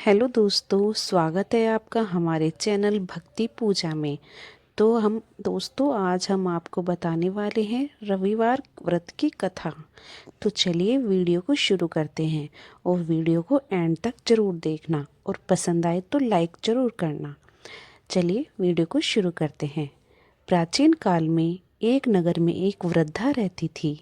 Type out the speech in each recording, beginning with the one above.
Hello दोस्तों, स्वागत है आपका हमारे चैनल भक्ति पूजा में। तो हम दोस्तों आज हम आपको बताने वाले हैं रविवार व्रत की कथा। तो चलिए वीडियो को शुरू करते हैं और वीडियो को एंड तक जरूर देखना और पसंद आए तो लाइक जरूर करना। चलिए वीडियो को शुरू करते हैं। प्राचीन काल में एक नगर में एक वृद्धा रहती थी।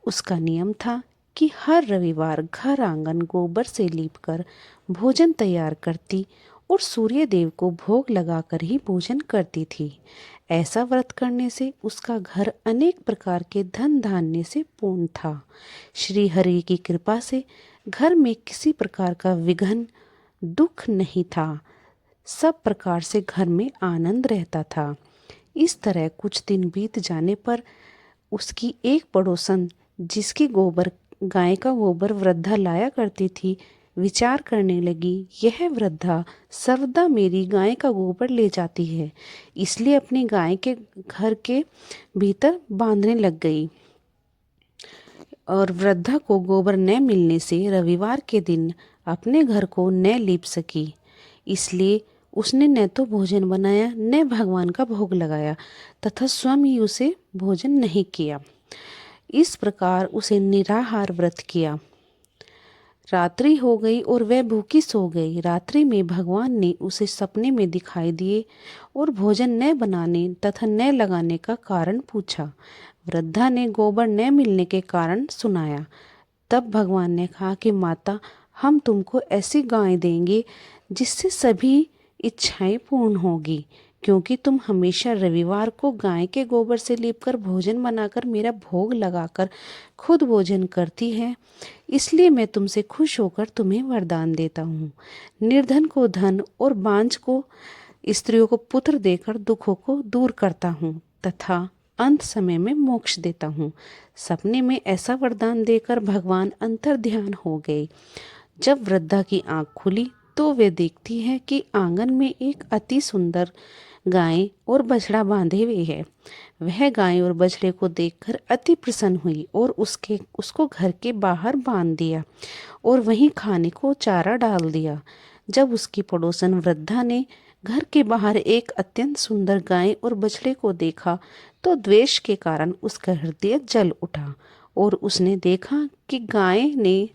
उसका नियम था कि हर रविवार घर आंगन गोबर से लीपकर भोजन तैयार करती और सूर्य देव को भोग लगाकर ही भोजन करती थी। ऐसा व्रत करने से उसका घर अनेक प्रकार के धन धान्य से पूर्ण था। श्री हरि की कृपा से घर में किसी प्रकार का विघ्न दुख नहीं था। सब प्रकार से घर में आनंद रहता था। इस तरह कुछ दिन बीत जाने पर उसकी एक पड़ोसन, जिसकी गोबर गाय का गोबर वृद्धा लाया करती थी, विचार करने लगी, यह वृद्धा सर्वदा मेरी गाय का गोबर ले जाती है, इसलिए अपनी गाय के घर के भीतर बांधने लग गई। और वृद्धा को गोबर न मिलने से रविवार के दिन अपने घर को न लीप सकी। इसलिए उसने न तो भोजन बनाया न भगवान का भोग लगाया तथा स्वयं ही उसे भोजन नहीं किया। इस प्रकार उसे निराहार व्रत किया। रात्रि हो गई और वह भूखी सो गई। रात्रि में भगवान ने उसे सपने में दिखाई दिए और भोजन न बनाने तथा न लगाने का कारण पूछा। वृद्धा ने गोबर न मिलने के कारण सुनाया। तब भगवान ने कहा कि माता, हम तुमको ऐसी गाय देंगे जिससे सभी इच्छाएं पूर्ण होगी, क्योंकि तुम हमेशा रविवार को गाय के गोबर से लीपकर भोजन बनाकर मेरा भोग लगाकर खुद भोजन करती है। इसलिए मैं तुमसे खुश होकर तुम्हें वरदान देता हूँ। निर्धन को धन और बांझ को स्त्रियों को पुत्र देकर दुखों को दूर करता हूँ तथा अंत समय में मोक्ष देता हूँ। सपने में ऐसा वरदान देकर भगवान अंतर ध्यान हो गए। जब वृद्धा की आंख खुली तो वे देखती है कि आंगन में एक अति सुंदर गाय और बछड़ा बांधे हुए है। वह गाय और बछड़े को देखकर अति प्रसन्न हुई और उसको घर के बाहर बांध दिया और वहीं खाने को चारा डाल दिया। जब उसकी पड़ोसन वृद्धा ने घर के बाहर एक अत्यंत सुंदर गाय और बछड़े को देखा तो द्वेष के कारण उसका हृदय जल उठा और उसने देखा कि गाय ने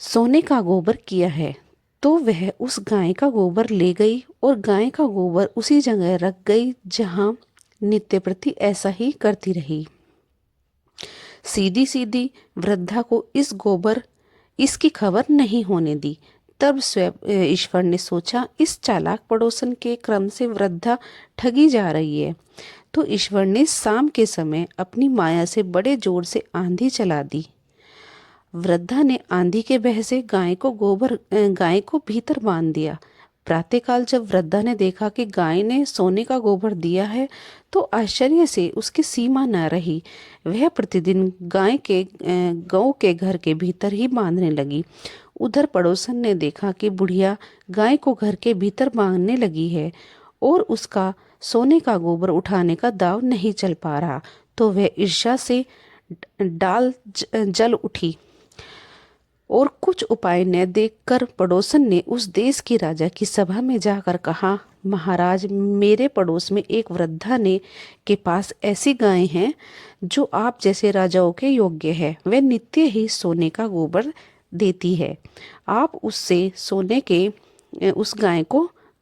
सोने का गोबर किया है। तो वह उस गाय का गोबर ले गई और गाय का गोबर उसी जगह रख गई जहां नित्य प्रति ऐसा ही करती रही। सीधी सीधी वृद्धा को इसकी खबर नहीं होने दी। तब स्वयं ईश्वर ने सोचा, इस चालाक पड़ोसन के क्रम से वृद्धा ठगी जा रही है। तो ईश्वर ने शाम के समय अपनी माया से बड़े जोर से आंधी चला दी। वृद्धा ने आंधी के बह से गाय को भीतर बांध दिया। प्रातःकाल जब वृद्धा ने देखा कि गाय ने सोने का गोबर दिया है तो आश्चर्य से उसकी सीमा न रही। वह प्रतिदिन गौ के घर के भीतर ही बांधने लगी। उधर पड़ोसन ने देखा कि बुढ़िया गाय को घर के भीतर बांधने लगी है और उसका सोने का गोबर उठाने का दाव नहीं चल पा रहा, तो वह ईर्ष्या से जल उठी और कुछ उपाय न देखकर पड़ोसन ने उस देश की राजा की सभा में जाकर कहा, महाराज, मेरे पड़ोस में एक वृद्धा ने के पास ऐसी गाय हैं जो आप जैसे राजाओं के योग्य है। वह नित्य ही सोने का गोबर देती है। आप उससे उस गाय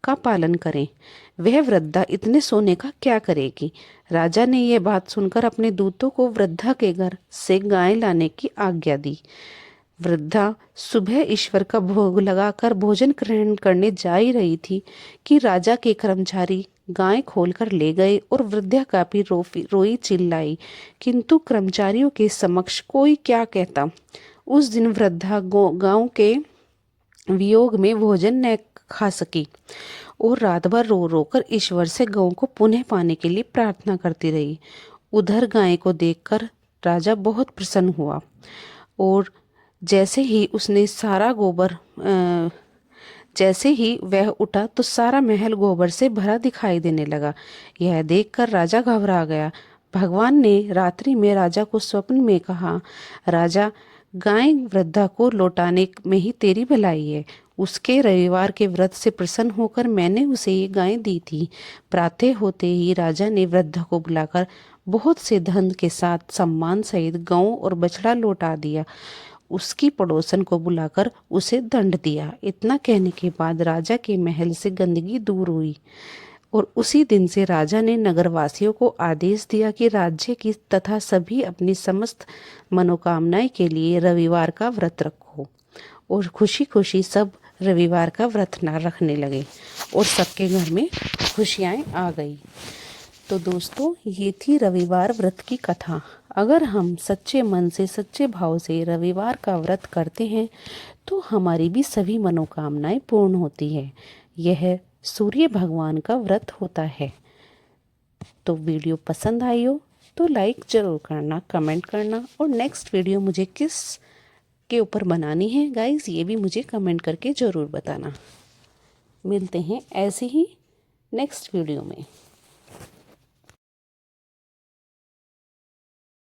का पालन करें। वह वृद्धा इतने सोने का क्या करेगी। राजा ने यह बात सुनकर अपने दूतों को वृद्धा के घर से गाय लाने की आज्ञा दी। वृद्धा सुबह ईश्वर का भोग लगाकर भोजन ग्रहण करने जा ही रही थी कि राजा के कर्मचारी गाय खोलकर ले गए और वृद्धा काफी रोई चिल्लाई, किंतु कर्मचारियों के समक्ष कोई क्या कहता। उस दिन वृद्धा गांव के वियोग में भोजन न खा सकी और रात भर रो रो कर ईश्वर से गौ को पुनः पाने के लिए प्रार्थना करती रही। उधर गाय को देखकर राजा बहुत प्रसन्न हुआ और जैसे ही वह उठा तो सारा महल गोबर से भरा दिखाई देने लगा। यह देखकर राजा घबरा गया। भगवान ने रात्रि में राजा को स्वप्न में कहा, राजा, गाय वृद्धा को लौटाने में ही तेरी भलाई है। उसके रविवार के व्रत से प्रसन्न होकर मैंने उसे ये गाय दी थी। प्रातः होते ही राजा ने वृद्ध को बुलाकर बहुत से धन के साथ सम्मान सहित गौ और बछड़ा लौटा दिया। उसकी पड़ोसन को बुलाकर उसे दंड दिया। इतना कहने के बाद राजा के महल से गंदगी दूर हुई और उसी दिन से राजा ने नगरवासियों को आदेश दिया कि राज्य की तथा सभी अपनी समस्त मनोकामनाएं के लिए रविवार का व्रत रखो। और खुशी खुशी सब रविवार का व्रत ना रखने लगे और सबके घर में खुशियाँ आ गई। तो दोस्तों, ये थी रविवार व्रत की कथा। अगर हम सच्चे मन से सच्चे भाव से रविवार का व्रत करते हैं तो हमारी भी सभी मनोकामनाएं पूर्ण होती है। यह सूर्य भगवान का व्रत होता है। तो वीडियो पसंद आई हो तो लाइक ज़रूर करना, कमेंट करना, और नेक्स्ट वीडियो मुझे किस के ऊपर बनानी है गाइस, ये भी मुझे कमेंट करके ज़रूर बताना। मिलते हैं ऐसे ही नेक्स्ट वीडियो में।